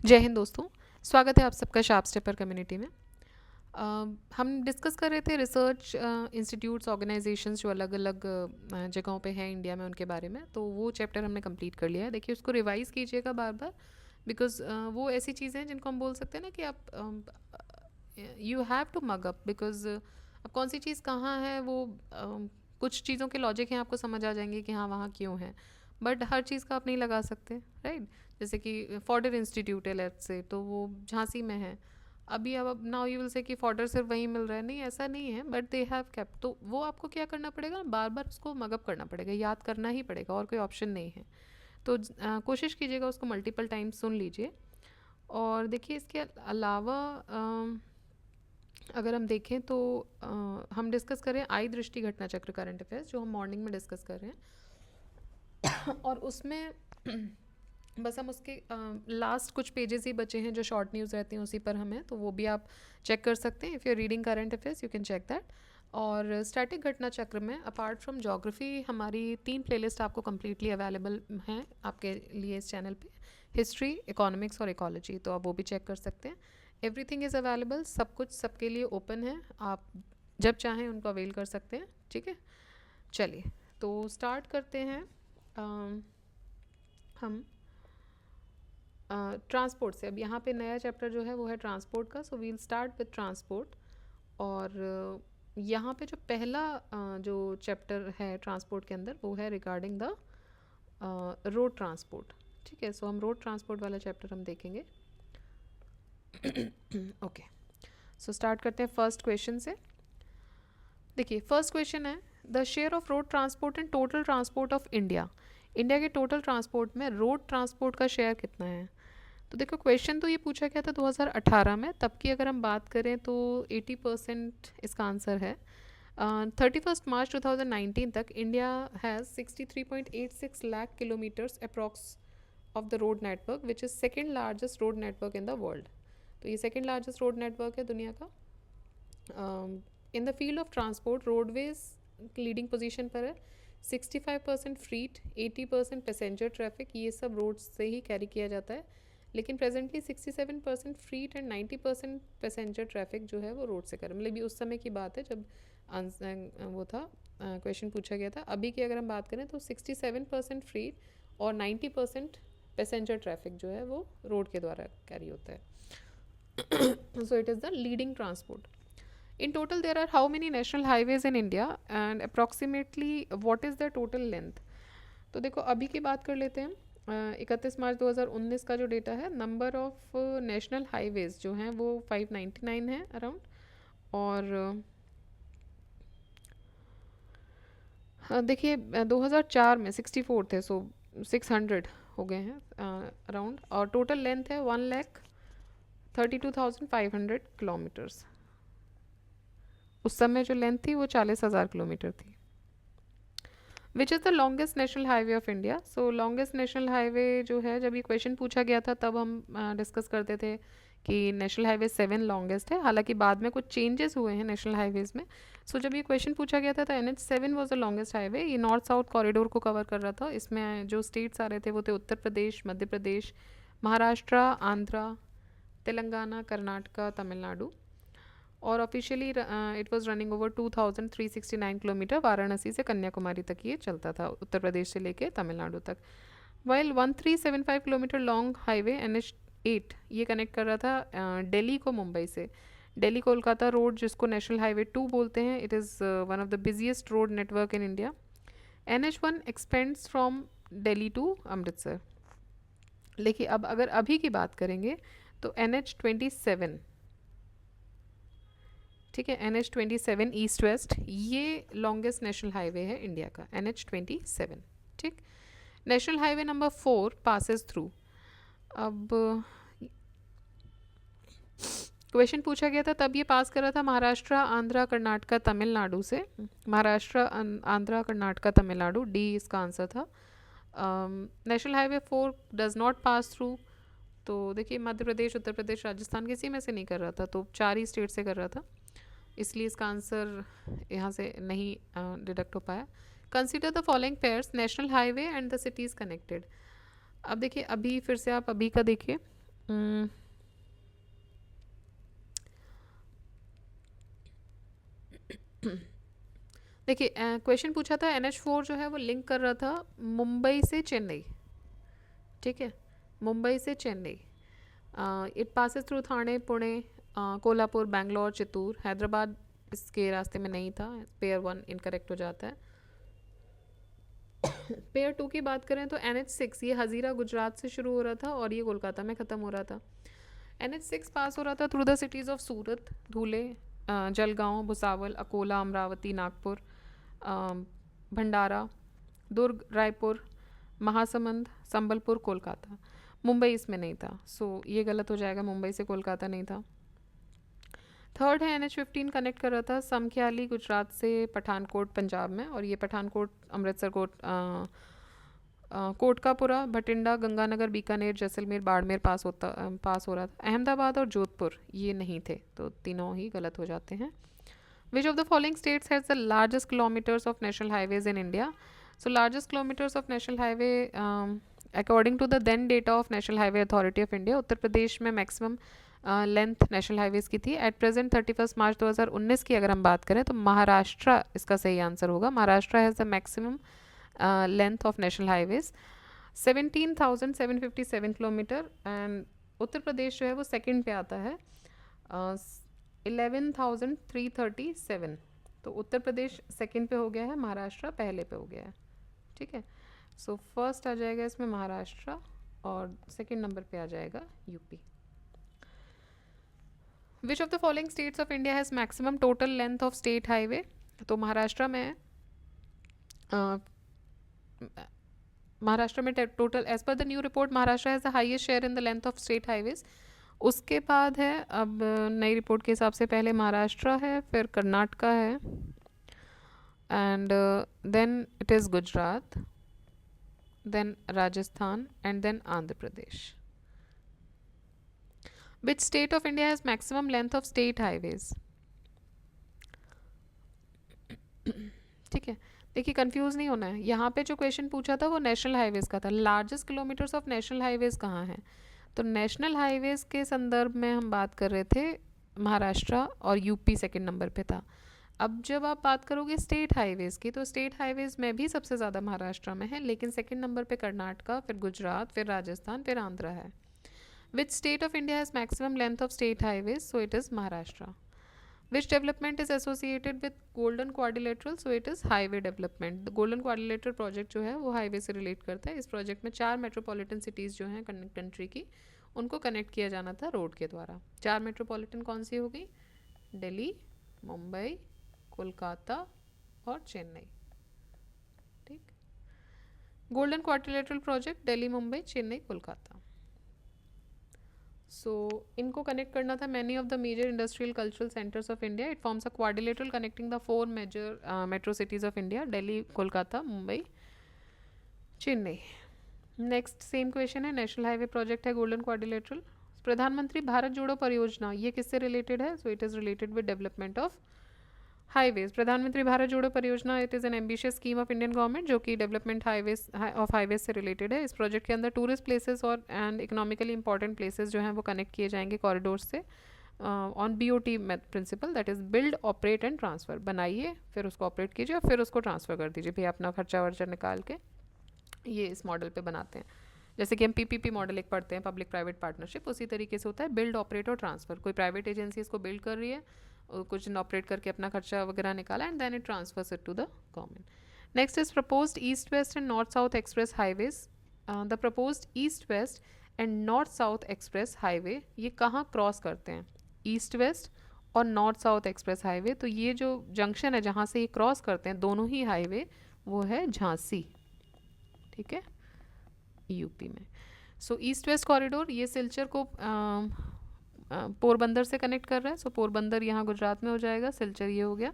जय हिंद दोस्तों। स्वागत है आप सबका शार्प स्टेपर कम्युनिटी में। हम डिस्कस कर रहे थे रिसर्च इंस्टीट्यूट्स ऑर्गेनाइजेशंस जो अलग अलग जगहों पे हैं इंडिया में, उनके बारे में। तो वो चैप्टर हमने कंप्लीट कर लिया है। देखिए, उसको रिवाइज कीजिएगा बार बार, बिकॉज वो ऐसी चीज़ें हैं जिनको हम बोल सकते हैं ना कि आप you have to mug up, because अब कौन सी चीज़ कहाँ है वो कुछ चीज़ों के लॉजिक हैं, आपको समझ आ जाएंगे कि हाँ वहाँ क्यों है, बट हर चीज़ का आप नहीं लगा सकते, राइट। जैसे कि फॉर्डर इंस्टीट्यूट है लेट्स से, तो वो झांसी में है। अभी अब नाउ यू विल से कि फॉर्डर सिर्फ वहीं मिल रहा है, नहीं ऐसा नहीं है, बट दे हैव कैप्ट। तो वो आपको क्या करना पड़ेगा, बार बार उसको मगअप करना पड़ेगा, याद करना ही पड़ेगा, और कोई ऑप्शन नहीं है। तो कोशिश कीजिएगा उसको मल्टीपल टाइम सुन लीजिए। और देखिए, इसके अलावा अगर हम देखें तो हम डिस्कस करें आई दृष्टि घटना चक्र करंट अफेयर्स, जो हम मॉर्निंग में डिस्कस कर रहे हैं। और उसमें बस हम उसके लास्ट कुछ पेजेस ही बचे हैं जो शॉर्ट न्यूज़ रहती हैं, उसी पर हमें, तो वो भी आप चेक कर सकते हैं। If you are reading current affairs you can check that. और स्टैटिक घटना चक्र में अपार्ट फ्रॉम ज्योग्राफी हमारी 3 प्लेलिस्ट आपको कम्प्लीटली अवेलेबल हैं आपके लिए इस चैनल पे, हिस्ट्री, इकोनॉमिक्स और इकोलॉजी, तो आप वो भी चेक कर सकते हैं। एवरीथिंग इज़ अवेलेबल, सब कुछ सबके लिए ओपन है, आप जब चाहें उनको अवेल कर सकते हैं, ठीक है। चलिए, तो स्टार्ट करते हैं हम ट्रांसपोर्ट से। अब यहाँ पे नया चैप्टर जो है वो है ट्रांसपोर्ट का, so we'll start with transport. और यहाँ पे जो पहला जो चैप्टर है ट्रांसपोर्ट के अंदर, वो है रिगार्डिंग द रोड ट्रांसपोर्ट, ठीक है। सो हम रोड ट्रांसपोर्ट वाला चैप्टर हम देखेंगे। ओके, सो स्टार्ट करते हैं फर्स्ट क्वेश्चन से। देखिए, फर्स्ट क्वेश्चन है, the share of road transport and total transport of India. India के टोटल ट्रांसपोर्ट में रोड ट्रांसपोर्ट का शेयर कितना है। तो देखो, क्वेश्चन तो ये पूछा गया था 2018 में, तब की अगर हम बात करें तो 80% इसका आंसर है। 31 मार्च 2019 तक India has 63.86 lakh kilometres approx of the road network, which is second largest road network in the world. तो ये सेकेंड लार्जेस्ट रोड नेटवर्क है दुनिया का। In the field of transport roadways leading position पर है। 65% फ्रीट, 80% पैसेंजर ट्रैफिक, ये सब road से ही कैरी किया जाता है। लेकिन प्रेजेंटली 67% फ्रीट एंड 90% पैसेंजर ट्रैफिक जो है वो रोड से कर, मतलब ये उस समय की बात है जब वो था, क्वेश्चन पूछा गया था। अभी की अगर हम बात करें तो 67% फ्रीट और 90% पैसेंजर ट्रैफिक जो है वो रोड के द्वारा कैरी होता है। So it is the leading transport. In total, there are how many national highways in India and approximately what is their total length? तो देखो, अभी की बात कर लेते हैं। 31 मार्च 2019 का जो डेटा है, नंबर ऑफ नेशनल हाईवेज जो हैं वो 599 है अराउंड। और देखिए, 2004 में 64 थे, सो 600 हो गए हैं अराउंड। और टोटल लेंथ है 1,32,500 किलोमीटर्स। उस समय जो लेंथ थी वो 40,000 किलोमीटर थी। Which is the longest national highway of India. So longest national highway जो है, जब ये क्वेश्चन पूछा गया था तब हम डिस्कस करते थे कि नेशनल हाईवे 7 लॉन्गेस्ट है। हालांकि बाद में कुछ चेंजेस हुए हैं नेशनल हाईवेज़ में। सो जब ये क्वेश्चन पूछा गया था तो NH7 was the longest highway. ये नॉर्थ साउथ कॉरिडोर को कवर कर रहा था। इसमें जो स्टेट्स आ रहे थे वो थे उत्तर प्रदेश, मध्य प्रदेश, महाराष्ट्र, आंध्रा, तेलंगाना, कर्नाटका, तमिलनाडु। और officially it was running over 2,369 kilometre, Varanasi से कन्याकुमारी तक ये चलता था, उत्तर प्रदेश से लेके तमिलनाडु तक। While 1375 kilometre long highway NH8 ये कनेक्ट कर रहा था दिल्ली को मुंबई से। दिल्ली कोलकाता रोड, जिसको नेशनल हाईवे 2 बोलते हैं, it is one of the busiest road network in India. NH1 expands from Delhi to Amritsar. देखिए, अब अगर अभी की बात करेंगे तो NH27, ठीक है, NH27 ईस्ट वेस्ट, ये लॉन्गेस्ट नेशनल हाईवे है इंडिया का, NH27, ठीक। National highway number 4 passes through. अब क्वेश्चन पूछा गया था तब ये पास कर रहा था महाराष्ट्र, आंध्रा, कर्नाटका, तमिलनाडु से। महाराष्ट्र, आंध्रा, कर्नाटका, तमिलनाडु, डी इसका आंसर था। National highway 4 does not pass through. तो देखिए, मध्य प्रदेश, उत्तर प्रदेश, राजस्थान किसी में से नहीं कर रहा था, तो 4 ही स्टेट से कर रहा था, इसलिए इसका आंसर यहाँ से नहीं डिडक्ट हो पाया। Consider the following pairs, national highway and the cities connected. अब देखिए, अभी फिर से आप अभी का देखिए, हम्म, देखिए क्वेश्चन पूछा था NH4 जो है वो लिंक कर रहा था मुंबई से चेन्नई, ठीक है, मुंबई से चेन्नई। इट पासेस थ्रू थाने, पुणे, कोल्हापुर, बैंगलोर, चित्तूर, हैदराबाद इसके रास्ते में नहीं था, पेयर 1 इनकरेक्ट हो जाता है। पेयर 2 की बात करें तो NH6 ये हज़ीरा गुजरात से शुरू हो रहा था और ये कोलकाता में ख़त्म हो रहा था। NH6 पास हो रहा था थ्रू द सिटीज़ ऑफ सूरत, धुले, जलगांव, भुसावल, अकोला, अमरावती, नागपुर, भंडारा, दुर्ग, रायपुर, महासमंद, संबलपुर, कोलकाता। मुंबई इसमें नहीं था, सो ये गलत हो जाएगा, मुंबई से कोलकाता नहीं था। थर्ड है NH15 कनेक्ट कर रहा था समख्याली गुजरात से पठानकोट पंजाब में, और ये पठानकोट अमृतसर कोटकापुरा, भटिंडा, गंगानगर, बीकानेर, जैसलमेर, बाड़मेर पास हो रहा था। अहमदाबाद और जोधपुर ये नहीं थे, तो तीनों ही गलत हो जाते हैं। Which of the following states has the largest kilometres of national highways in India? So largest kilometres of national highway according to the then data of national Highway Authority of India, Uttar Pradesh में maximum length national highways की थी at present 31 मार्च 2019 की अगर हम बात करें तो महाराष्ट्र इसका सही आंसर होगा। Maharashtra has the maximum length of national highways 17,757 kilometre, and Uttar Pradesh जो है वो सेकंड पे आता है 11,337। तो उत्तर प्रदेश सेकंड पे हो गया है, महाराष्ट्र पहले पे हो गया है, ठीक है। सो फर्स्ट आ जाएगा इसमें महाराष्ट्र और सेकंड नंबर पे आ जाएगा UP. Which of the following states of India has maximum total length of state highway? तो महाराष्ट्र में total as per the new report Maharashtra has the highest share in the length of state highways. उसके बाद है, अब नई report के हिसाब से पहले महाराष्ट्र है, फिर कर्नाटका है, and then it is Gujarat, then Rajasthan, and then Andhra Pradesh. Which state of India has maximum length of state highways? ठीक है, देखिए कंफ्यूज नहीं होना है, यहाँ पे जो क्वेश्चन पूछा था वो नेशनल हाईवेज का था। Largest kilometres of national highways कहाँ हैं? तो नेशनल हाईवेज के संदर्भ में हम बात कर रहे थे महाराष्ट्र, और यूपी सेकंड नंबर पे था। अब जब आप बात करोगे स्टेट हाईवेज की, तो स्टेट हाईवेज में भी सबसे ज़्यादा महाराष्ट्र में है, लेकिन सेकंड नंबर पे कर्नाटका, फिर गुजरात, फिर राजस्थान, फिर आंध्र है। Which state of India has maximum length of state highways? So it is Maharashtra. Which development is associated with Golden Quadrilateral? So it is highway development. The Golden Quadrilateral project जो है वो highway से relate करता है। इस project में 4 metropolitan cities जो हैं कंट्री की, उनको कनेक्ट किया जाना था रोड के द्वारा। 4 मेट्रोपॉलिटन कौन सी होगी? दिल्ली, मुंबई, कोलकाता और चेन्नई, ठीक। Golden quadrilateral project Delhi, Mumbai, Chennai, Kolkata. So इनको कनेक्ट करना था many of the major industrial cultural centres of India. It forms a quadrilateral connecting the 4 major metro cities of India, Delhi, Kolkata, Mumbai, Chennai. Next same question है, नेशनल हाईवे प्रोजेक्ट है golden quadrilateral. प्रधानमंत्री भारत जोड़ो परियोजना ये किससे रिलेटेड है? So it is related with development of highways. प्रधानमंत्री भारत जोड़ो परियोजना it is an ambitious scheme of Indian government जो कि डेवलपमेंट हाईवेज से रिलेटेड है। इस प्रोजेक्ट के अंदर टूरिस्ट प्लेसेस और एंड इकोनॉमिकली इंपॉर्टेंट प्लेसेस जो हैं वो कनेक्ट किए जाएंगे कॉरिडोर से on BOT principle, that is build, operate and transfer. बनाइए, फिर उसको ऑपरेट कीजिए और फिर उसको ट्रांसफ़र कर दीजिए, भैया अपना खर्चा वर्चा निकाल के ये इस मॉडल पे बनाते हैं। जैसे कि हम PPP मॉडल एक पढ़ते हैं, पब्लिक प्राइवेट पार्टनरशिप, उसी तरीके से होता है बिल्ड, ऑपरेट और ट्रांसफ़र। कोई प्राइवेट एजेंसी इसको बिल्ड कर रही है, कुछ दिन ऑपरेट करके अपना खर्चा वगैरह निकाला, and then it transfers it to the government. Next is proposed east west and north south express highways. The proposed east west and north south express highway ये कहाँ क्रॉस करते हैं? ईस्ट वेस्ट और नॉर्थ साउथ एक्सप्रेस हाईवे, तो ये जो junction है जहाँ से ये क्रॉस करते हैं दोनों ही हाईवे, वो है झांसी, ठीक है, यूपी में। सो ईस्ट वेस्ट कॉरिडोर ये सिलचर को पोरबंदर से कनेक्ट कर रहा है, सो पोरबंदर यहाँ गुजरात में हो जाएगा, सिलचर ये हो गया।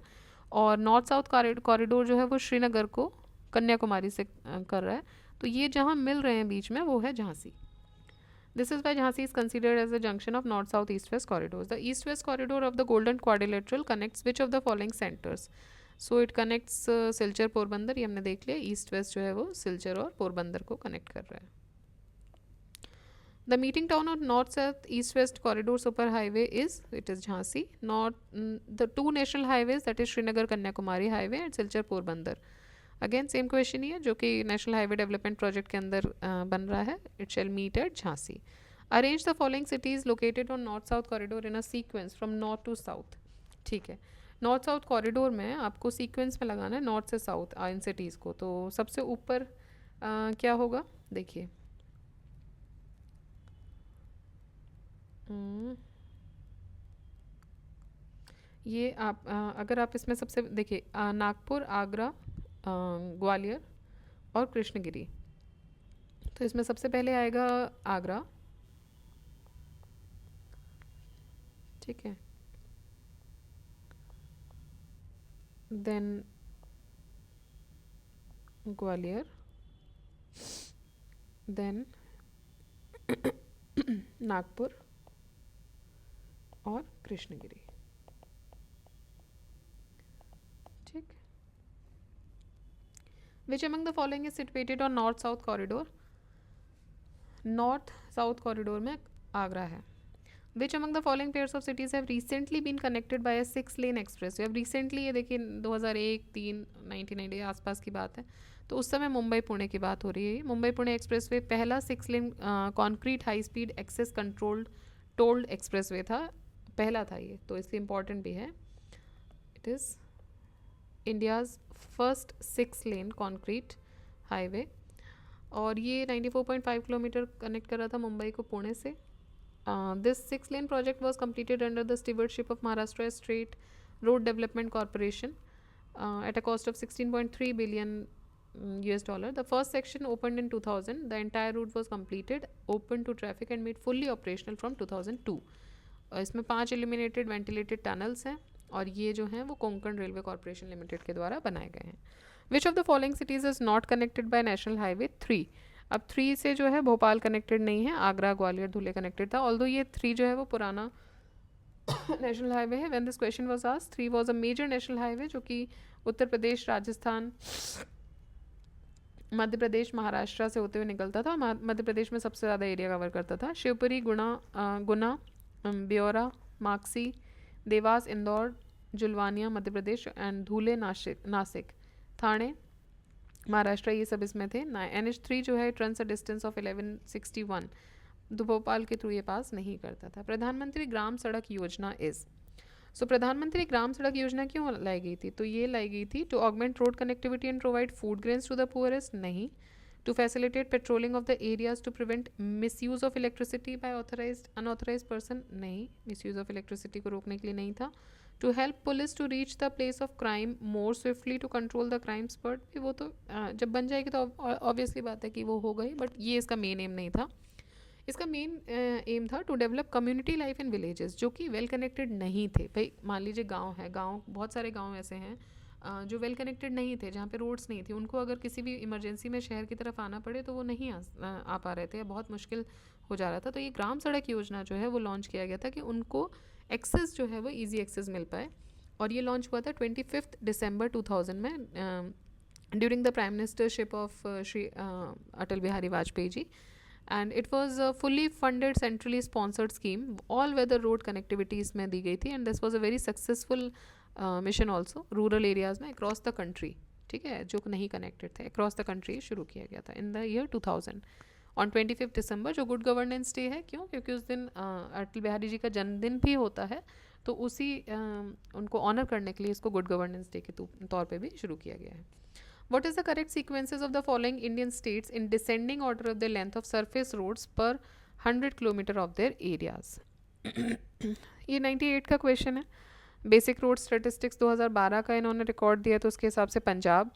और नॉर्थ साउथ कॉरिडोर जो है वो श्रीनगर को कन्याकुमारी से कर रहा है, तो ये जहाँ मिल रहे हैं बीच में वो है Jhansi. This is why Jhansi is considered as a junction of north south east west corridor. The east west corridor of the golden quadrilateral connects which of the following centres? So it connects Silchar Porbandar, ये हमने देख लिया। East west जो है वो सिलचर और पोरबंदर को connect कर रहा है। The meeting town of north south east west corridor super highway is, it is Jhansi. North, the two national highways, that is Srinagar Kanyakumari highway and Silchar Porbandar. Again same question ही है जो कि national highway development project के अंदर बन रहा है. It shall meet at Jhansi. Arrange the following cities located on north south corridor in a sequence from north to south. ठीक है, नॉर्थ साउथ कॉरिडोर में आपको सीक्वेंस में लगाना है नॉर्थ से साउथ इन सिटीज़ को. तो सबसे ऊपर क्या होगा, देखिए ये आप अगर आप इसमें सबसे देखिए नागपुर, आगरा, ग्वालियर और कृष्णगिरी. तो इसमें सबसे पहले आएगा आगरा. ठीक है, देन ग्वालियर, देन नागपुर और कृष्णगिरी. ठीक. Which among the following is situated on north south corridor. North south corridor में आगरा है. Which among the following pairs of cities have recently been connected by a 6-लेन एक्सप्रेस. अब रिसेंटली ये देखिए 2001, 3, 1990 आसपास की बात है. तो उस समय मुंबई पुणे की बात हो रही है. मुंबई पुणे एक्सप्रेस वे पहला 6-लेन concrete high speed access controlled tolled express way था, पहला था ये, तो इसलिए इम्पॉर्टेंट भी है. इट इज़ इंडियाज़ फर्स्ट 6-लेन कॉन्क्रीट हाईवे और ये 94.5 किलोमीटर कनेक्ट कर रहा था मुंबई को पुणे से. This 6-lane project was completed under the stewardship of Maharashtra State Road Development Corporation at a cost of 16.3 billion US dollar. The first section opened in 2000. The entire route was completed, open to traffic and made fully operational from 2002. इसमें 5 illuminated ventilated tunnels हैं और ये जो हैं वो Konkan railway corporation limited के द्वारा बनाए गए हैं. Which of the following cities is not connected by National Highway 3? अब 3 से जो है भोपाल कनेक्टेड नहीं है, आगरा, ग्वालियर, धुले कनेक्टेड था. ऑल्दो ये 3 जो है वो पुराना नेशनल हाईवे है. When this question was asked, 3 was a major national highway जो कि उत्तर प्रदेश, राजस्थान, मध्य प्रदेश, महाराष्ट्र से होते हुए निकलता था. मध्य प्रदेश में सबसे ज़्यादा एरिया कवर करता था. शिवपुरी, गुना, ब्योरा, माक्सी, देवास, इंदौर, जुलवानिया मध्य प्रदेश एंड धुले नासिक, थाने महाराष्ट्र, ये सब इसमें थे. NH3 जो है ट्रंस अ डिस्टेंस ऑफ 1161, तो भोपाल के थ्रू ये पास नहीं करता था. प्रधानमंत्री ग्राम सड़क योजना इज. सो प्रधानमंत्री ग्राम सड़क योजना क्यों लाई गई थी, तो ये लाई गई थी to augment road connectivity and provide food grains to the poorest, नहीं. To facilitate patrolling of the areas to prevent misuse of electricity by authorised unauthorised person, नहीं, मिसयूज ऑफ इलेक्ट्रिसिटी को रोकने के लिए नहीं था. To help police to reach the place of crime more swiftly to control the crime spot, वो तो जब बन जाएगी तो ऑब्वियसली बात है कि वो हो गई, बट ये इसका मेन एम नहीं था. इसका मेन एम था to develop community life in villages जो कि वेल कनेक्टेड नहीं थे. भाई मान लीजिए गांव है, गांव बहुत सारे गांव ऐसे हैं जो वेल कनेक्टेड नहीं थे, जहाँ पे रोड्स नहीं थी. उनको अगर किसी भी इमरजेंसी में शहर की तरफ आना पड़े तो वो नहीं आ पा रहे थे या बहुत मुश्किल हो जा रहा था. तो ये ग्राम सड़क योजना जो है वो लॉन्च किया गया था कि उनको एक्सेस जो है वो ईजी एक्सेस मिल पाए. और ये लॉन्च हुआ था 25 दिसंबर 2000 में during the prime ministership of Shri Atal Bihari Vajpayee ji. And it was a fully funded centrally sponsored scheme. All weather road connectivity इसमें दी गई थी and this was a very successful mission also rural areas में अक्रॉस द कंट्री. ठीक है, जो नहीं connected थे अक्रॉस द कंट्री शुरू किया गया था इन द ईयर 2000 ऑन 25 दिसंबर, जो गुड गवर्नेंस डे है. क्यों? क्योंकि उस दिन अटल बिहारी जी का जन्मदिन भी होता है, तो उसी उनको ऑनर करने के लिए इसको गुड गवर्नेंस डे के तौर पे भी शुरू किया गया है. What is the correct sequences of the following Indian states in descending order of the length of surface roads per 100 kilometer of their areas? ये 98 का क्वेश्चन है. बेसिक रोड स्टेटिस्टिक्स 2012 का इन्होंने रिकॉर्ड दिया, तो उसके हिसाब से पंजाब,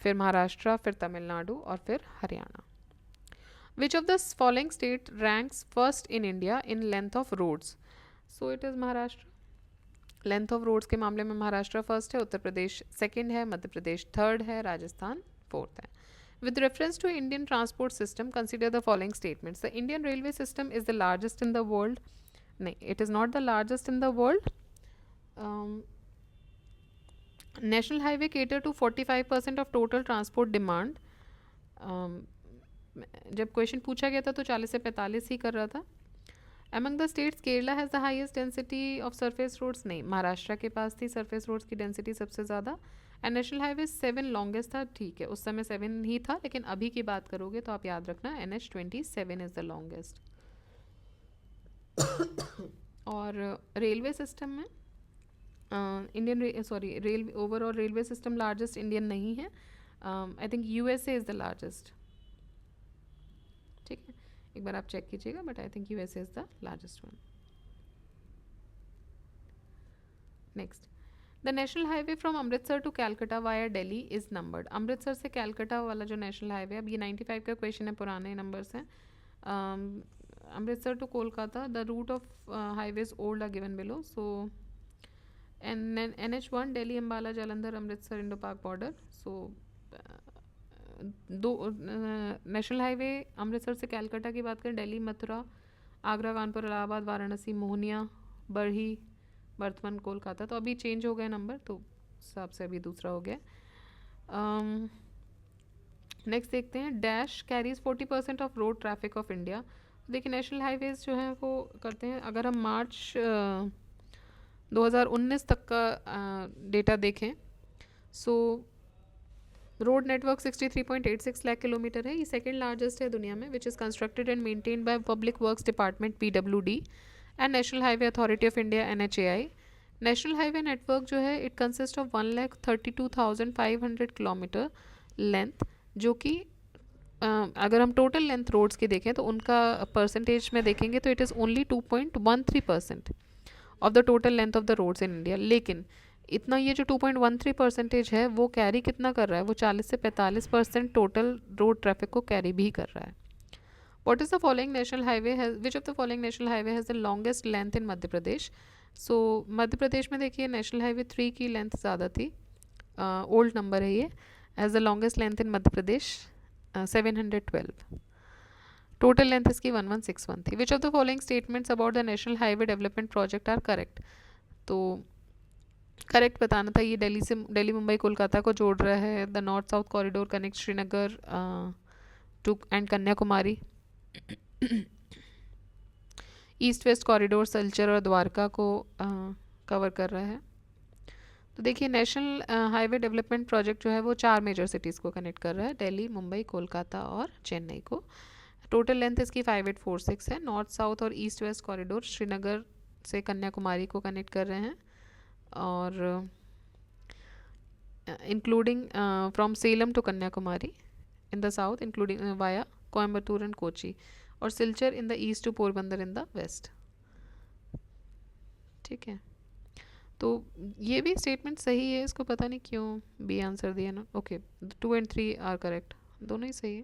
फिर महाराष्ट्र, फिर तमिलनाडु और फिर Haryana. Which of the following state ranks first in India in length of roads? So it is Maharashtra. Length of roads के मामले में महाराष्ट्र फर्स्ट है, उत्तर प्रदेश सेकंड है, मध्य प्रदेश थर्ड है, राजस्थान फोर्थ है. With reference to Indian transport system consider the following statements. The Indian railway system is the largest in the world. नहीं, it is not the largest in the world. National highway cater to 45% of total transport demand. जब question पूछा गया था तो 40 से 45 ही कर रहा था। Among the states Kerala has the highest density of surface roads, नहीं, महाराष्ट्र के पास थी सरफेस रोड्स की डेंसिटी सबसे ज़्यादा। एंड नेशनल हाईवे 7 लॉन्गेस्ट था, ठीक है, उस समय 7 ही था, लेकिन अभी की बात करोगे तो आप याद रखना NH27 इज़ द लॉन्गेस्ट। और रेलवे सिस्टम में Indian overall railway system largest Indian नहीं है, I think USA is the largest, ठीक है, एक बार आप चेक कीजिएगा, but I think USA is the largest one. Next, the national highway from Amritsar to Calcutta via Delhi is numbered. Amritsar से कैलकाटा वाला जो नेशनल हाईवे, अब ये 95 का क्वेश्चन है, पुराने नंबर्स हैं। Amritsar to Kolkata, the route of highways old are given below, so NH1 Delhi Ambala Jalandhar Amritsar Indo Pak border. So दो नेशनल हाईवे अमृतसर से कैलकाटा की बात करें, दिल्ली मथुरा आगरा कानपुर इलाहाबाद वाराणसी मोहनिया बरही बर्धमान कोलकाता, तो अभी चेंज हो गए नंबर, तो हिसाब से अभी दूसरा हो गया। नेक्स्ट देखते हैं, dash carries 40% of road traffic of India. देखिए नेशनल हाईवेज जो हैं वो करते हैं, अगर हम मार्च 2019 तक का डेटा देखें, सो रोड नेटवर्क 63.86 लाख किलोमीटर है, ये सेकेंड लार्जेस्ट है दुनिया में, which is constructed and maintained by public works department PWD and national Highway Authority of India NHAI। National highway network जो है it consist of 1,32,500 kilometre length, जो कि अगर हम टोटल लेंथ रोड्स की देखें तो उनका परसेंटेज में देखेंगे तो it is only 2.13% of the total length of the roads in India. लेकिन इतना ये जो 2.13% है वो कैरी कितना कर रहा है, वो 40 से 45% टोटल रोड ट्रैफिक को कैरी भी कर रहा है। What is the following national highway has, which of the following national highway has the longest length in Madhya Pradesh? सो मध्य प्रदेश में देखिए नेशनल हाईवे 3 की लेंथ ज़्यादा थी, ओल्ड नंबर है ये, as the longest length in Madhya Pradesh 712, total length इसकी 1161 थी। Which of the following statements about the national highway development project are correct? तो करेक्ट बताना था, ये दिल्ली मुंबई कोलकाता को जोड़ रहा है, the north south corridor connect Srinagar to and Kanyakumari, east west corridor Silchar और द्वारका को कवर कर रहा है। तो देखिए नेशनल हाईवे डेवलपमेंट प्रोजेक्ट जो है वो 4 मेजर सिटीज़ को कनेक्ट कर रहा है, दिल्ली मुंबई कोलकाता और चेन्नई को। टोटल लेंथ इसकी 5846 है। नॉर्थ साउथ और ईस्ट वेस्ट कॉरिडोर श्रीनगर से कन्याकुमारी को कनेक्ट कर रहे हैं, और including from Salem to Kanyakumari in the south, including via Coimbatore and Kochi, और Silchar in the east to Porbandar in the west, ठीक है। तो ये भी स्टेटमेंट सही है, इसको पता नहीं क्यों बी आंसर दिया ना। ओके, 2 and 3 आर करेक्ट, दोनों ही सही है।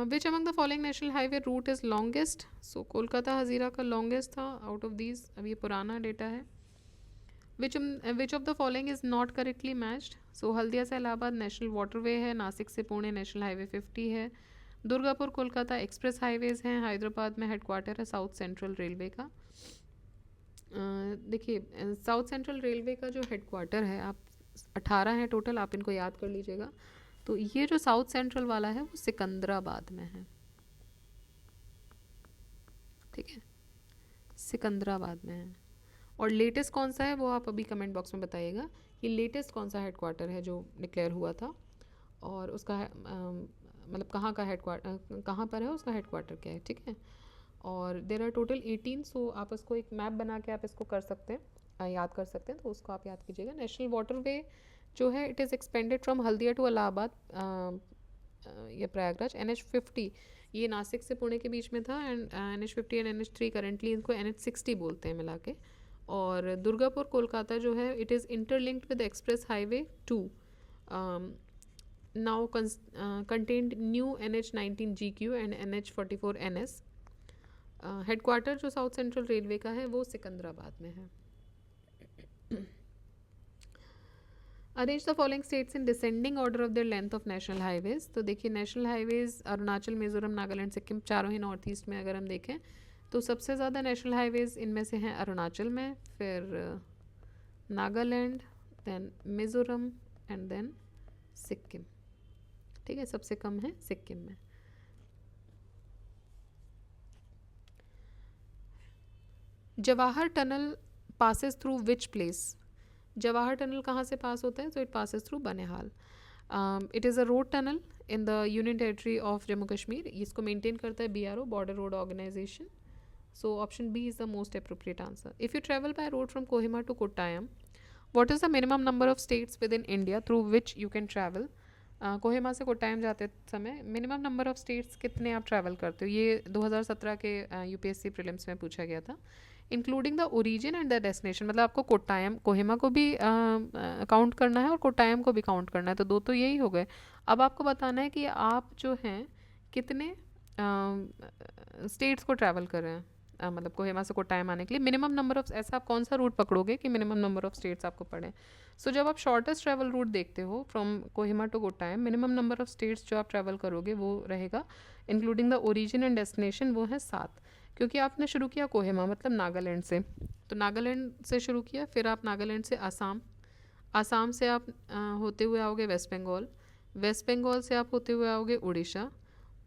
Which among the following national highway route is longest? So Kolkata Hazira का लॉन्गेस्ट था आउट ऑफ दीज, अब ये पुराना डेटा है। Which of the following is not correctly matched? So Haldia से इलाहाबाद नेशनल वाटरवे है, नासिक से पुणे नेशनल हाईवे 50 है, दुर्गापुर कोलकाता एक्सप्रेस हाईवेज हैं, हैदराबाद में हेडक्वार्टर है साउथ सेंट्रल रेलवे का। देखिए साउथ सेंट्रल रेलवे का जो हेडक्वार्टर है, आप 18 हैं टोटल, आप इनको याद कर लीजिएगा। तो ये जो साउथ सेंट्रल वाला है वो सिकंदराबाद में है, ठीक है, सिकंदराबाद में है। और लेटेस्ट कौन सा है वो आप अभी कमेंट बॉक्स में बताइएगा कि लेटेस्ट कौन सा हेडक्वार्टर है जो डिक्लेयर हुआ था, और उसका मतलब कहाँ का हेडक्वार्टर, कहाँ पर है, उसका हेडक्वार्टर क्या है, ठीक है। और देर आर टोटल 18, सो आप इसको एक मैप बना के आप इसको कर सकते हैं, याद कर सकते हैं, तो उसको आप याद कीजिएगा। नेशनल वाटरवे जो है it is expanded from Haldia to Allahabad या प्रयागराज। NH50 ये नासिक से पुणे के बीच में था, and NH50 and NH3 currently इनको NH60 बोलते हैं मिला के। और दुर्गापुर कोलकाता जो है it is interlinked with express highway 2 now contained new NH19 GQ and NH44 NS। Headquarter जो साउथ सेंट्रल रेलवे का है वो सिकंदराबाद में है। Arrange the following states in descending order of their length of national highways. तो देखिए national highways Arunachal Mizoram Nagaland Sikkim चारों ही north east में अगर हम देखें तो सबसे ज़्यादा नेशनल हाईवेज इनमें से हैं अरुणाचल में, फिर Nagaland, then Mizoram and then Sikkim, ठीक है, सबसे कम है सिक्किम में। Jawahar tunnel passes through which place? Jawahar tunnel कहाँ से पास होता है? तो it passes through Banihal. It is a road tunnel in the union territory of Jammu Kashmir. इसको मेंटेन करता है BRO, border road organisation. So option B is the most appropriate answer. If you travel by road from Kohima to Kottayam, what is the minimum number of states with in India through which you can travel? Kohima से कोट्टायम जाते समय minimum number of states कितने आप travel करते हो? ये 2017 के UPSC prelims में पूछा गया था। Including the origin and the destination, मतलब आपको कोट्टायम, कोहिमा को भी काउंट करना है और कोट्टायम को भी काउंट करना है, तो दो तो यही हो गए। अब आपको बताना है कि आप जो हैं कितने स्टेट्स को ट्रैवल कर रहे हैं, मतलब कोहिमा से कोट्टायम आने के लिए मिनिमम नंबर ऑफ, ऐसा आप कौन सा रूट पकड़ोगे कि मिनिमम नंबर ऑफ स्टेट्स आपको पड़े। सो जब आप शॉर्टेस्ट ट्रैवल रूट देखते हो from Kohima to Kottayam, minimum number of states जो आप ट्रैवल करोगे वो रहेगा including the origin and destination, वो है 7। क्योंकि आपने शुरू किया कोहिमा मतलब नागालैंड से, तो नागालैंड से शुरू किया, फिर आप नागालैंड से आसाम, आसाम से आप होते हुए आओगे वेस्ट बंगाल, वेस्ट बंगाल से आप होते हुए आओगे उड़ीसा,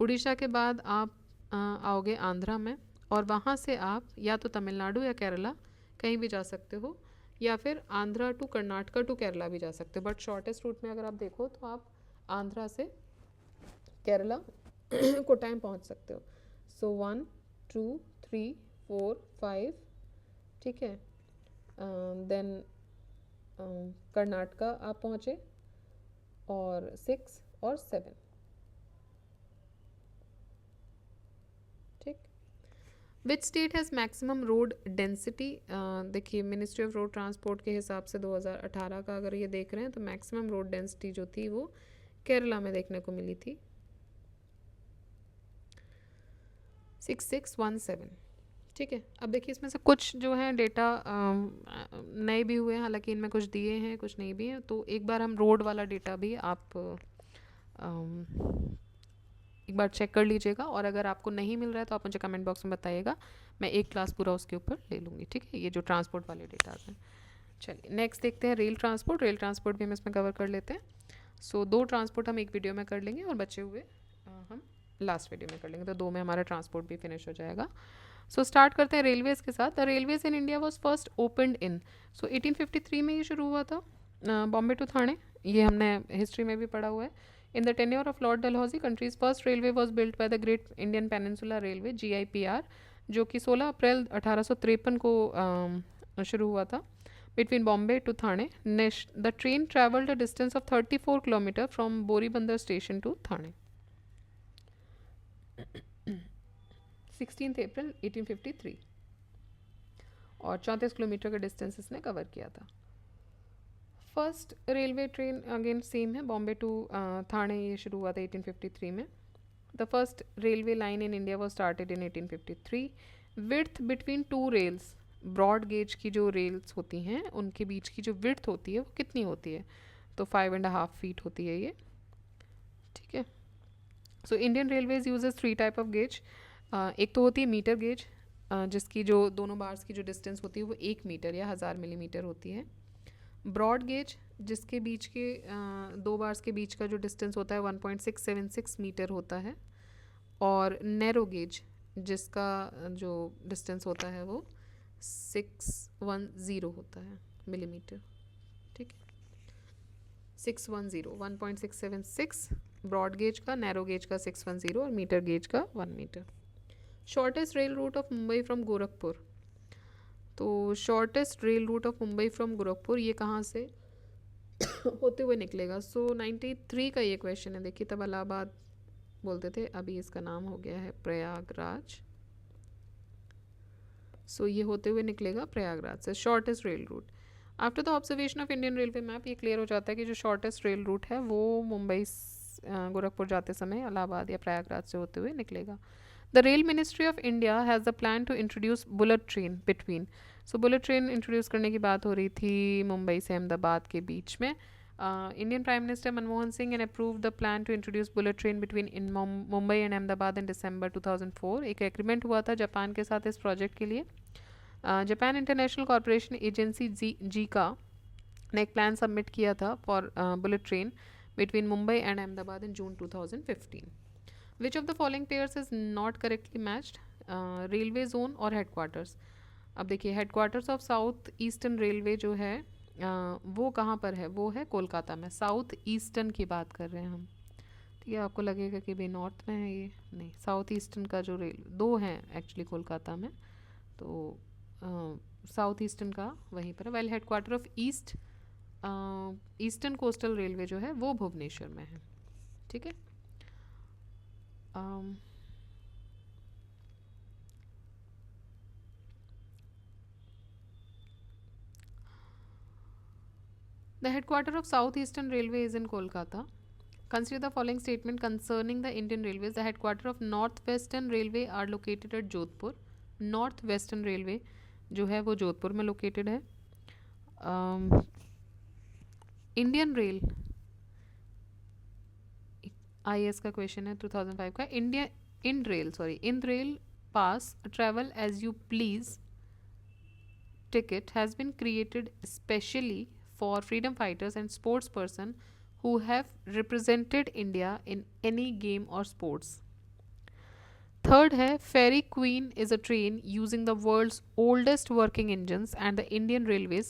उड़ीसा के बाद आप आओगे आंध्रा में, और वहाँ से आप या तो तमिलनाडु या केरला कहीं भी जा सकते हो, या फिर आंध्रा टू कर्नाटका टू केरला भी जा सकते हो। बट शॉर्टेस्ट रूट में अगर आप देखो तो आप आंध्रा से केरला कोट्टायम पहुँच सकते हो। सो 1 2 3 4 5, ठीक है, देन कर्नाटका आप पहुँचे, और 6 और 7, ठीक। Which state has maximum road density? देखिए मिनिस्ट्री ऑफ रोड ट्रांसपोर्ट के हिसाब से 2018 का अगर ये देख रहे हैं तो मैक्सिमम रोड डेंसिटी जो थी वो केरला में देखने को मिली थी, 6617, ठीक है। अब देखिए इसमें से कुछ जो है डेटा नए भी हुए हैं, हालांकि इनमें कुछ दिए हैं कुछ नहीं भी हैं, तो एक बार हम रोड वाला डेटा भी आप एक बार चेक कर लीजिएगा, और अगर आपको नहीं मिल रहा है तो आप मुझे कमेंट बॉक्स में बताइएगा, मैं एक क्लास पूरा उसके ऊपर ले लूँगी, ठीक है। ये जो ट्रांसपोर्ट वाले डेटा हैं। चलिए नेक्स्ट देखते हैं रेल ट्रांसपोर्ट। रेल ट्रांसपोर्ट भी हम इसमें कवर कर लेते हैं। सो 2 ट्रांसपोर्ट हम एक वीडियो में कर लेंगे और बचे हुए हम लास्ट वीडियो में कर लेंगे, तो 2 में हमारा ट्रांसपोर्ट भी फिनिश हो जाएगा। सो स्टार्ट करते हैं रेलवेज़ के साथ। The railways in India was first opened in, so 1853 में ये शुरू हुआ था, बॉम्बे टू थाने, ये हमने हिस्ट्री में भी पढ़ा हुआ है। In the tenure of Lord Dalhousie, countries first railway was built by the great Indian peninsula railway GIPR, जो कि 16 अप्रैल 1853 को शुरू हुआ था, between Bombay to Thane. The train travelled a distance of 34 kilometer from Boribandar station to Thane. 16th April 1853, और 34 kilometre का distance इसने cover किया था। First railway train again same है, बॉम्बे टू थाने, ये शुरू हुआ था 1853 में। The first railway line in India was started in 1853। Width between 2 rails, broad gauge की जो रेल्स होती हैं उनके बीच की जो विड्थ होती है वो कितनी होती है? तो 5.5 फीट होती है ये, ठीक है। So Indian railways uses 3 type of gauge. एक तो होती है मीटर गेज, जिसकी जो दोनों बार्स की जो डिस्टेंस होती है वो 1 मीटर या 1000 मिलीमीटर होती है। ब्रॉड गेज जिसके बीच के 2 बार्स के बीच का जो डिस्टेंस होता है 1.676 मीटर होता है। और नैरो गेज जिसका जो डिस्टेंस होता है वो 610 होता है मिलीमीटर, ठीक है। 610, 1.676 ब्रॉड गेज का, नैरो गेज का 610, और मीटर गेज का 1 metre. Shortest rail route of Mumbai from Gorakhpur, तो shortest rail route of Mumbai from Gorakhpur ये कहाँ से होते हुए निकलेगा? सो 93 का ये क्वेश्चन है। देखिए तब इलाहाबाद बोलते थे, अभी इसका नाम हो गया है प्रयागराज। सो ये होते हुए निकलेगा प्रयागराज से, shortest rail root. After the observation of Indian railway map ये क्लियर हो जाता है कि जो शॉर्टेस्ट रेल रूट है वो मुंबई गोरखपुर जाते समय इलाहाबाद या प्रयागराज से होते हुए निकलेगा। The rail ministry of India has the plan to introduce bullet train between, so bullet train introduce करने की बात हो रही थी मुंबई से अहमदाबाद के बीच में। Indian prime minister Manmohan Singh and approve the plan to introduce bullet train between in Mumbai and Ahmedabad in December 2004। एक एग्रीमेंट हुआ था जापान के साथ इस प्रोजेक्ट के लिए। Japan international corporation agency Zika ने एक प्लान सबमिट किया था for bullet train between Mumbai and Ahmedabad in June 2015. Which of the following pairs is not correctly matched? Railway zone और हेडक्वार्टर्स. अब देखिए headquarters of south eastern railway जो है वो कहाँ पर है? वो है कोलकाता में. साउथ ईस्टर्न की बात कर रहे हैं हम. ठीक है, आपको लगेगा कि भाई नॉर्थ में है ये. नहीं, साउथ ईस्टर्न का जो रेल दो हैं एक्चुअली कोलकाता में, तो साउथ ईस्टर्न का वहीं पर है. Well headquarter of eastern coastal railway जो है वो भुवनेश्वर में है. ठीक है. The headquarter of South Eastern Railway is in Kolkata. Consider the following statement concerning the Indian Railways. The headquarter of North Western Railway are located at Jodhpur. North Western Railway जो है वो जोधपुर में लोकेटेड है. Indian rail IAS का question है 2005 का. Indrail pass travel as you please ticket has been created specially for freedom fighters and sports person who have represented India in any game or sports. Third है Ferry Queen is a train using the world's oldest working engines and the Indian Railways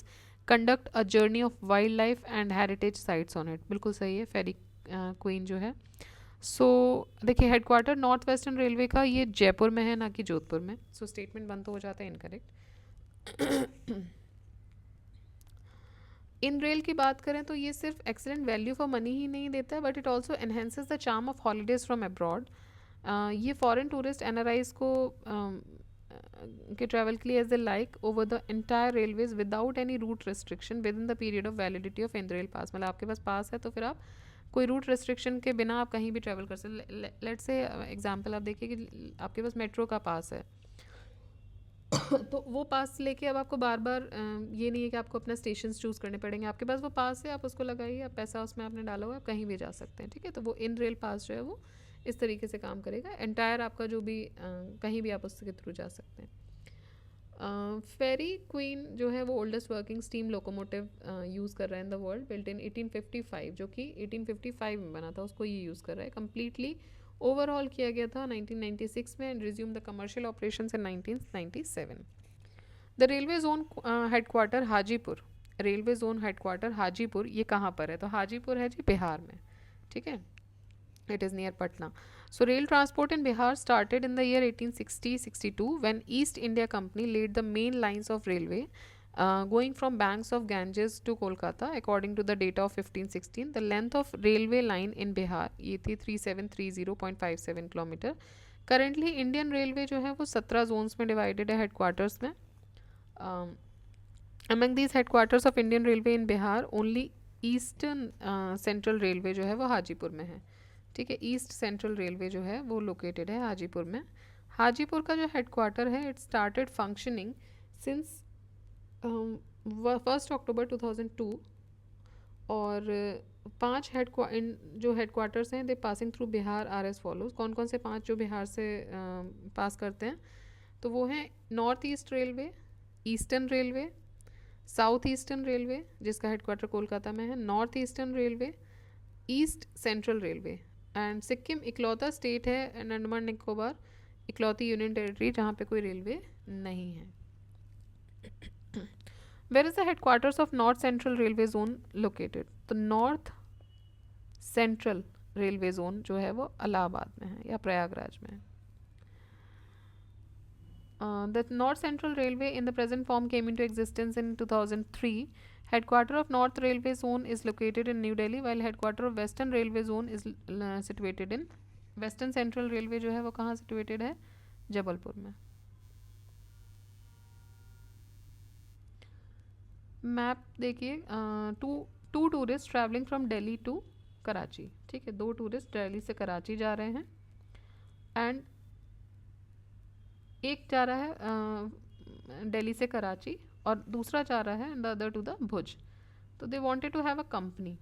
conduct a journey of wildlife and heritage sites on it. बिल्कुल सही है. फेरी queen जो है. सो देखिए headquarter north western railway का ये जयपुर में है, ना कि जोधपुर में. सो स्टेटमेंट बंद तो हो जाता है इनकरेक्ट. इन रेल की बात करें तो ये सिर्फ एक्सेलेंट वैल्यू फॉर मनी ही नहीं देता है, but it also enhances the charm of holidays from abroad. ये फॉरेन टूरिस्ट NRIs को के ट्रैवल के लिए as a like over the entire railways without any route restriction with in the period of validity of in rail pass. मतलब आपके पास पास है तो फिर आप कोई रूट रिस्ट्रिक्शन के बिना आप कहीं भी ट्रैवल कर सकते. लेट्स से एग्जांपल आप देखिए कि आपके पास मेट्रो का पास है तो वो पास लेके अब आपको बार बार ये नहीं है कि आपको अपना स्टेशन चूज़ करने पड़ेंगे. आपके पास वो पास है, आप उसको लगाइए, आप पैसा उसमें आपने डाला हुआ, आप कहीं भी जा सकते हैं. ठीक है, तो वो इन रेल पास जो है वो इस तरीके से काम करेगा. एंटायर आपका जो भी कहीं भी आप उसके थ्रू जा सकते हैं. फेरी क्वीन जो है वो oldest working steam locomotive use कर रहा है इन द वर्ल्ड, बिल्ट इन 1855, जो कि 1855 में बना था, उसको ये यूज़ कर रहा है. कम्प्लीटली ओवरऑल किया गया था 1996 में and resume the commercial operations in 1997. The railway zone headquarter Hajipur. Railway zone headquarter Hajipur ये कहाँ पर है? तो हाजीपुर है जी बिहार में. ठीक है, it is near Patna. So rail transport in Bihar started in the year 1860-62 when East India Company laid the main lines of railway going from banks of Ganges to Kolkata. According to the data of 1516, the length of railway line in Bihar ये थी 3730.57 kilometre. Currently Indian Railway जो है वो 17 zones में divided है headquarters में. Among these headquarters of Indian Railway in Bihar, only Eastern Central Railway जो है वो हाजीपुर में है. ठीक है, ईस्ट सेंट्रल रेलवे जो है वो लोकेटेड है हाजीपुर में. हाजीपुर का जो हेडक्वार्टर है it started functioning since 1 October 2002 और 5 जो हेडक्वार्टर्स हैं they passing through Bihar are as follows. कौन कौन से 5 जो बिहार से पास करते हैं? तो वो हैं north east railway, eastern railway, south eastern railway जिसका हेडक्वार्टर कोलकाता में है, north eastern railway, east central railway. And Sikkim इकलौता स्टेट है एंड अंडमान निकोबार इकलौती यूनियन टेरिटरी जहाँ पे कोई रेलवे नहीं है. Where is the headquarters of north central railway zone located? तो नॉर्थ सेंट्रल रेलवे जोन जो है वो इलाहाबाद में है या प्रयागराज में है. The North Central Railway in the present form came into existence in 2003. Headquarter of North Railway Zone is located in New Delhi, while headquarter of Western Railway Zone is situated in Western Central Railway जो है वो कहाँ situated है? जबलपुर में. Map देखिए, to tourist travelling from Delhi to Karachi. ठीक है, 2 tourist Delhi से कराची जा रहे हैं एंड एक जा रहा है दिल्ली से कराची और दूसरा जा रहा है the other to the Bhuj. तो they wanted to have a company.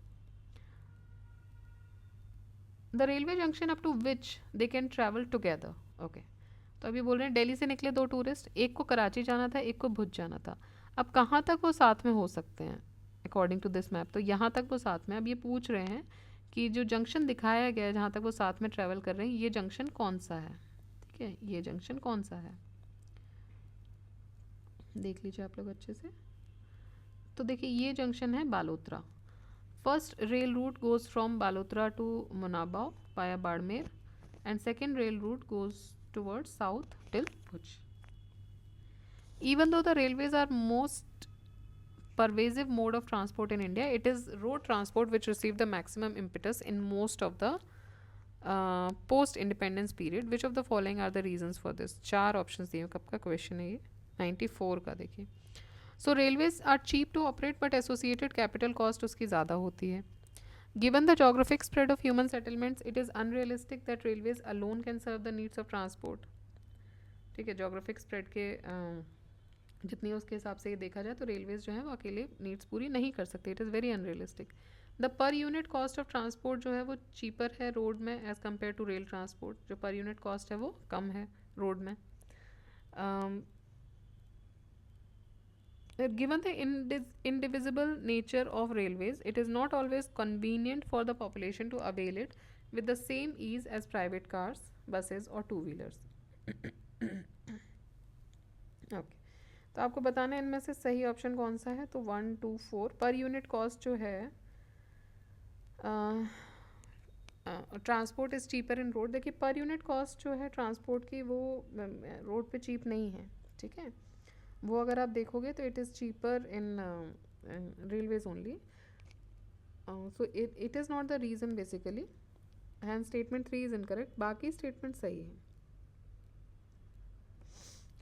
The railway junction up to which they can travel together. Okay, तो अभी बोल रहे हैं दिल्ली से निकले 2 टूरिस्ट, एक को कराची जाना था, एक को भुज जाना था. अब कहाँ तक वो साथ में हो सकते हैं अकॉर्डिंग टू दिस मैप? तो यहाँ तक वो साथ में. अब ये पूछ रहे हैं कि जो जंक्शन दिखाया गया है जहाँ तक वो साथ में ट्रैवल कर रहे हैं, ये जंक्शन कौन सा है, ठीक है, ये जंक्शन कौन सा है, देख लीजिए आप लोग अच्छे से। तो देखिए ये जंक्शन है Balotra. First rail route goes from Balotra to Munabao via Barmer and second rail route goes towards south till Bhuj. Even though the railways are most pervasive mode of transport in India, it is road transport which received the maximum impetus in most of the post-independence period. Which of the following are the reasons for this? 4 options दिए, कब का question है ये, 94 का। देखिए, so railways are cheap to operate but associated capital cost उसकी ज़्यादा होती है. Given the geographic spread of human settlements, it is unrealistic that railways alone can serve the needs of transport. ठीक है, geographic spread के जितनी उसके हिसाब से ये देखा जाए तो रेलवेज जो है वो अकेले नीड्स पूरी नहीं कर सकते. It is very unrealistic. The per unit cost of transport जो है वो चीपर है रोड में as compared to rail transport. जो पर यूनिट कॉस्ट है वो कम है रोड में. Given the indivisible nature of railways, it is not always convenient for the population to avail it with the same ease as private cars, buses or two-wheelers. Okay. तो आपको बताना है इनमें से सही ऑप्शन कौन सा है. तो 1, 2, 4 पर यूनिट कॉस्ट जो है transport is cheaper in road. देखिए पर यूनिट कॉस्ट जो है ट्रांसपोर्ट की वो रोड पे चीप नहीं है, ठीक है. वो अगर आप देखोगे तो it is cheaper in railways only. So it is not the reason basically. And statement 3 is incorrect, बाकी स्टेटमेंट सही है.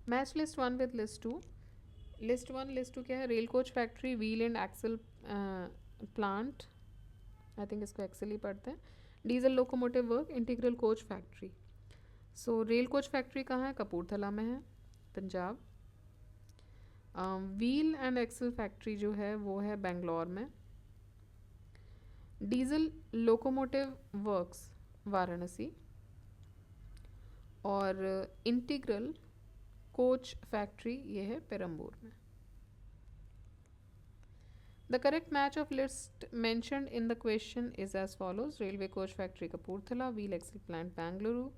Match list 1 with list 2. List 1 list 2 क्या है? Rail coach factory, wheel and axle plant, I think इसको axle ही पढ़ते हैं. Diesel locomotive work, integral coach factory. So rail coach factory कहाँ है? कपूरथला में है, Punjab. Wheel and axle factory जो है वो है बेंगलोर में. Diesel locomotive works Varanasi. और इंटीग्रल कोच फैक्ट्री ये है पेरम्बूर में. The correct match of list mentioned in the question is as follows: railway coach factory Kapurthala, wheel axle plant Bangalore,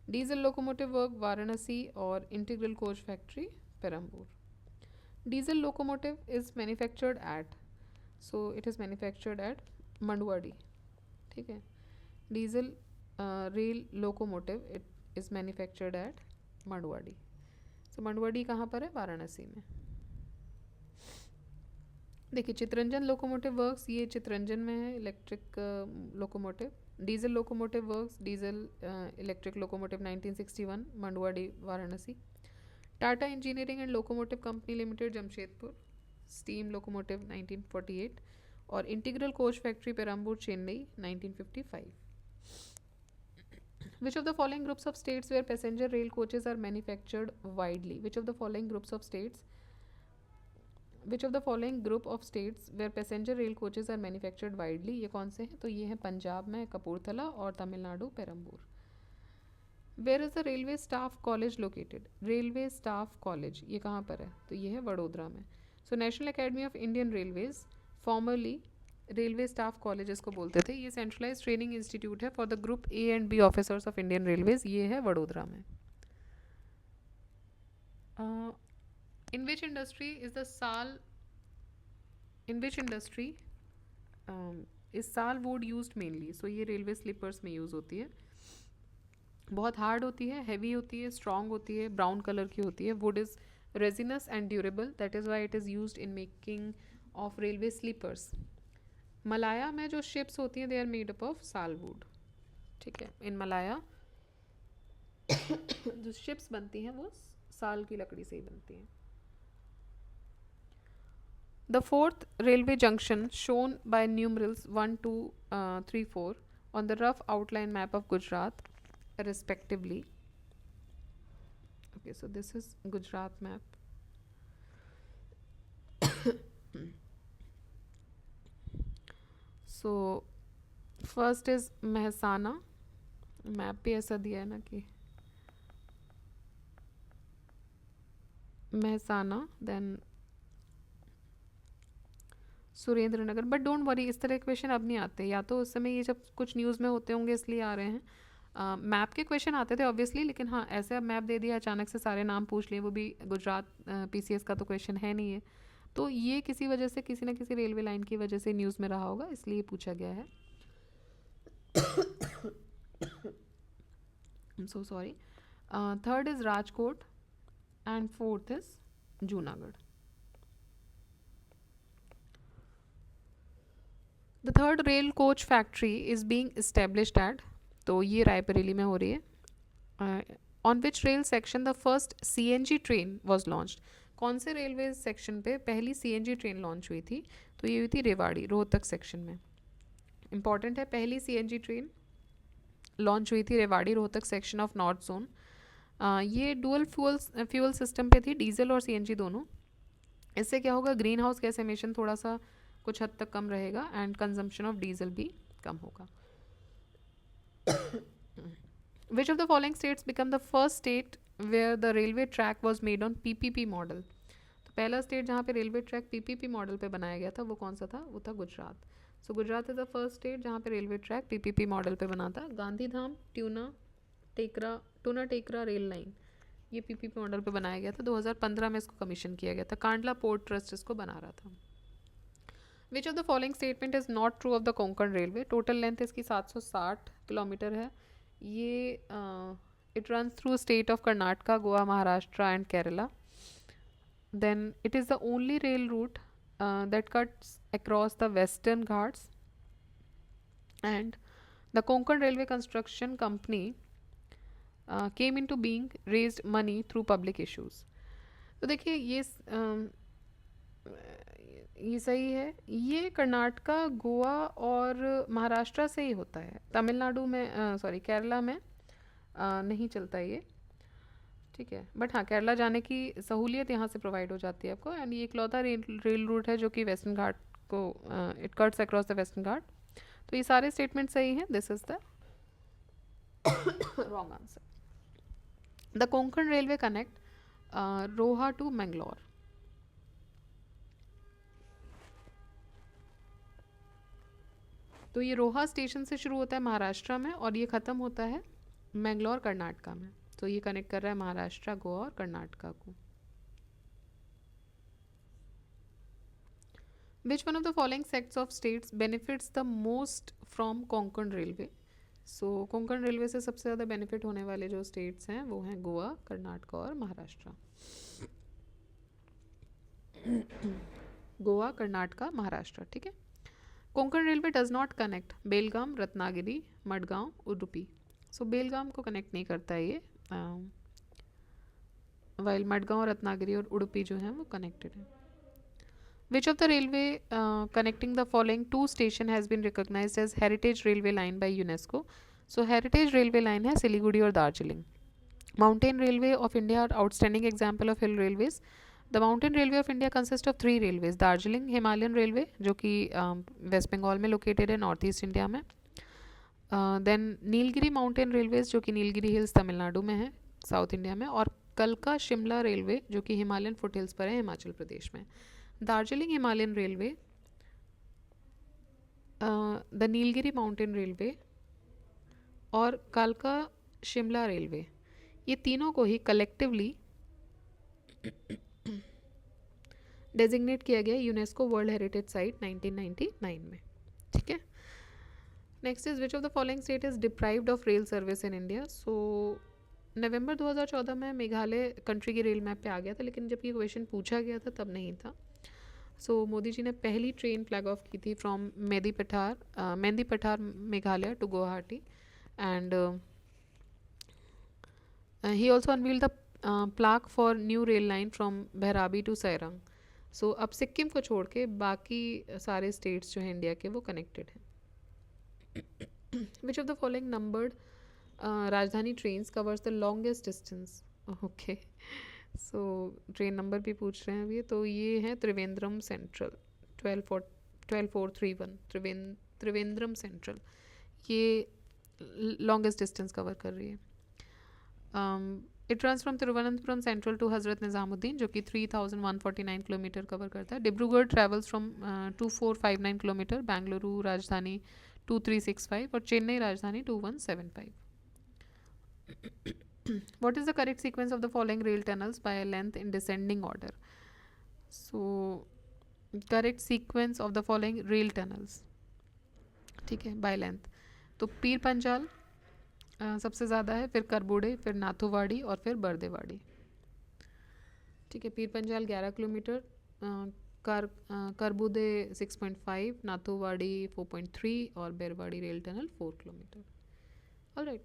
diesel locomotive work Varanasi और integral coach factory Perambur. Diesel locomotive is manufactured at, so it is manufactured at Manduadi, ठीक है. Diesel rail locomotive it is manufactured at Manduadi. So मंडुआडी कहाँ पर है? वाराणसी में. देखिए Chitranjan locomotive works, ये चितरंजन में है, electric locomotive. Diesel locomotive works, diesel electric locomotive 1961, Manduadih Varanasi. Tata engineering and locomotive company limited, Jamshedpur, steam locomotive 1948. और integral coach factory Perambur, Chennai 1955. Which of the following groups of states where passenger rail coaches are manufactured widely? Which of the following groups of states? Which of the following group of states where passenger rail coaches are manufactured widely? ये कौन से हैं? तो ये है पंजाब में कपूरथला और Tamil Nadu Perambur. Where is the railway staff college located? Railway staff college ये कहाँ पर है? तो ये है वडोदरा में. So National Academy of Indian Railways, formerly railway staff college इसको बोलते थे, ये सेंट्रलाइज ट्रेनिंग इंस्टीट्यूट है for the group A and B officers of Indian railways. ये है वडोदरा में. In which industry is the sal, in which industry is sal wood used mainly? So ये railway slippers में यूज़ होती है. बहुत हार्ड होती है, हैवी होती है, स्ट्रॉन्ग होती है, ब्राउन कलर की होती है. Wood is resinous and durable, that is why it is used in making of railway sleepers. Malaya में जो शिप्स होती हैं they are made up of sal wood, ठीक है. इन मलाया जो शिप्स बनती हैं वो साल की लकड़ी से ही बनती हैं. The fourth railway junction shown by numerals 1, 2, 3, 4 on the rough outline map of Gujarat respectively. Okay, so this is Gujarat map. So first is Mehsana. Map भी ऐसा दिया है ना कि Mehsana, then Surendranagar, but don't worry, इस तरह के क्वेश्चन अब नहीं आते, या तो उस समय ये जब कुछ न्यूज़ में होते होंगे इसलिए आ रहे हैं। मैप के क्वेश्चन आते थे ऑब्वियसली, लेकिन हाँ ऐसे अब मैप दे दिया अचानक से सारे नाम पूछ लिए, वो भी गुजरात पीसीएस का तो क्वेश्चन है नहीं है, तो ये किसी वजह से किसी ना किसी रेलवे लाइन की वजह से न्यूज़ में रहा होगा, इसलिए पूछा गया है। I am so sorry. Third is Rajkot and fourth is Junagadh. The third rail coach factory is being established at, तो ये रायबरेली में हो रही है। On which rail section the first CNG train was launched, कौन से रेलवे सेक्शन पे पहली सीएनजी ट्रेन लॉन्च हुई थी, तो ये हुई थी रेवाड़ी रोहतक सेक्शन में। इंपॉर्टेंट है, पहली सीएनजी ट्रेन लॉन्च हुई थी Rewari Rohtak section of north zone. ये डुअल फ्यूल सिस्टम पे थी, डीजल और सीएनजी दोनों। इससे क्या होगा, ग्रीन हाउस गैस एमिशन थोड़ा सा कुछ हद तक कम रहेगा एंड कंजम्पशन ऑफ डीजल भी कम होगा। Which of the following states become the first state where the railway track was made on PPP model, तो पहला स्टेट जहाँ पे रेलवे ट्रैक पीपीपी मॉडल पे बनाया गया था वो कौन सा था, वो था Gujarat. So Gujarat is the first state जहाँ पे रेलवे ट्रैक पीपीपी मॉडल पे बना था। गांधीधाम टूना टेकरा रेल लाइन, ये पीपीपी मॉडल पे बनाया गया था, 2015 में इसको कमीशन किया गया था, कांडला पोर्ट ट्रस्ट इसको बना रहा था। Which of the following statement is not true of the Konkan railway, total length इसकी 760 किलोमीटर है। ये it runs through state of Karnataka, Goa, Maharashtra and Kerala. Then it is the only rail route that cuts across the Western Ghats, and the Konkan railway construction company came into being, raised money through public issues। तो देखिए ये सही है, ये कर्नाटका, गोवा और महाराष्ट्र से ही होता है, तमिलनाडु में सॉरी केरला में नहीं चलता ये, ठीक है, बट हाँ केरला जाने की सहूलियत यहाँ से प्रोवाइड हो जाती है आपको, एंड ये इकलौता रेल रूट है जो कि वेस्टर्न घाट को it cuts across the western Ghat. तो ये सारे स्टेटमेंट सही हैं, this is the wrong answer. The Konkan Railway connect Roha to Mangalore। तो ये रोहा स्टेशन से शुरू होता है महाराष्ट्र में और ये ख़त्म होता है मैंगलोर कर्नाटका में, तो ये कनेक्ट कर रहा है महाराष्ट्र, गोवा और कर्नाटका को। Which one of the following sets of states benefits the most from Konkan Railway? So Konkan railway से सबसे ज़्यादा बेनिफिट होने वाले जो स्टेट्स हैं वो हैं गोवा, कर्नाटका और महाराष्ट्र। गोवा, कर्नाटका, महाराष्ट्र, ठीक है। Konkan railway does not connect Belgaum, Ratnagiri, Madgaon, Udupi. So Belgaum को कनेक्ट नहीं करता है ये, वाइल मडगांव, रत्नागिरी और उडुपी जो हैं वो कनेक्टेड हैं। Which of the railway connecting the following two station has been recognized as heritage railway line by UNESCO? So heritage railway line है सिलीगुड़ी और Darjeeling. Mountain Railway of India are outstanding example of hill railways. The Mountain Railway of India consists of 3 railways: Darjeeling Himalayan railway जो कि waste Bengal में located है, north east India में। Then Nilgiri mountain railways जो कि Nilgiri hills Tamil Nadu में है, साउथ इंडिया में, और कलका शिमला रेलवे जो कि हिमालयन फुट हिल्स पर है, हिमाचल प्रदेश में। Darjeeling Himalayan railway, the Nilgiri mountain railway और कालका शिमला रेलवे, ये तीनों को ही कलेक्टिवली डेजिग्नेट किया गया यूनेस्को वर्ल्ड हेरिटेज साइट 1999 में, ठीक है। Next is which of the following state is deprived of rail service in India. So November 2014 में मेघालय कंट्री की रेल मैप पे आ गया था, लेकिन जब ये क्वेश्चन पूछा गया था तब नहीं था। सो मोदी जी ने पहली ट्रेन फ्लैग ऑफ की थी from Mendipathar Meghalaya to Guwahati, and he also unveiled the plaque for new rail line from Bairabi to Sairang. So अब सिक्किम को छोड़ के बाकी सारे स्टेट्स जो हैं इंडिया के वो कनेक्टेड हैं। Which of the following numbered Rajdhani trains covers the longest distance? Okay, so train number भी पूछ रहे हैं अभी, तो ये है त्रिवेंद्रम सेंट्रल 12431, त्रिवेंद्रम सेंट्रल, ये लॉन्गेस्ट डिस्टेंस कवर कर रही है। It runs from Thiruvananthapuram central to Hazrat Nizamuddin, जो कि 3149 किलोमीटर कवर करता है. Dibrugarh travels from 2459 kilometre, Bengaluru Rajdhani 2365 और Chennai Rajdhani 2175. What is the correct sequence of the following rail tunnels by length in descending order? So correct sequence of the following rail tunnels, ठीक है, by length. तो पीर पंजाल सबसे ज़्यादा है, फिर करबोड़े, फिर नाथुवाड़ी और फिर बर्देवाड़ी. ठीक है, पीर पंजाल 11 किलोमीटर, करबुदे 6.5, नाथुवाड़ी 4.3 और बेरवाड़ी रेल टनल 4 किलोमीटर. ऑलराइट,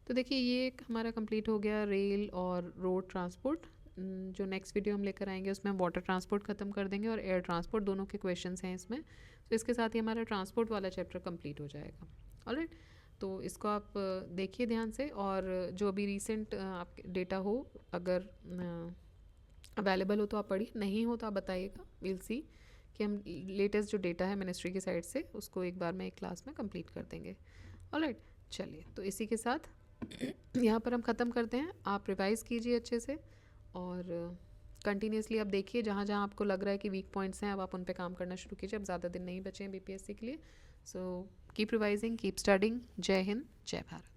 तो देखिए ये एक हमारा कंप्लीट हो गया रेल और रोड ट्रांसपोर्ट. जो नेक्स्ट वीडियो हम लेकर आएंगे उसमें हम वाटर ट्रांसपोर्ट ख़त्म कर देंगे और एयर ट्रांसपोर्ट, दोनों के क्वेश्चंस हैं इसमें. तो इसके साथ ही हमारा ट्रांसपोर्ट वाला चैप्टर कंप्लीट हो जाएगा. ऑलराइट, तो इसको आप देखिए ध्यान से, और जो अभी रिसेंट आपके डेटा हो अगर अवेलेबल हो तो आप पढ़िए, नहीं हो तो आप बताइएगा. विल सी कि हम लेटेस्ट जो डेटा है मिनिस्ट्री की साइड से उसको एक बार में एक क्लास में कंप्लीट कर देंगे. ऑलराइट, चलिए तो इसी के साथ यहाँ पर हम ख़त्म करते हैं. आप रिवाइज़ कीजिए अच्छे से और कंटिन्यूसली आप देखिए जहाँ जहाँ आपको लग रहा है कि वीक पॉइंट्स हैं, अब आप उन पे काम करना शुरू कीजिए. अब ज़्यादा दिन नहीं बचे हैं बीपीएससी के लिए. So keep revising, keep studying. जय हिंद, जय भारत.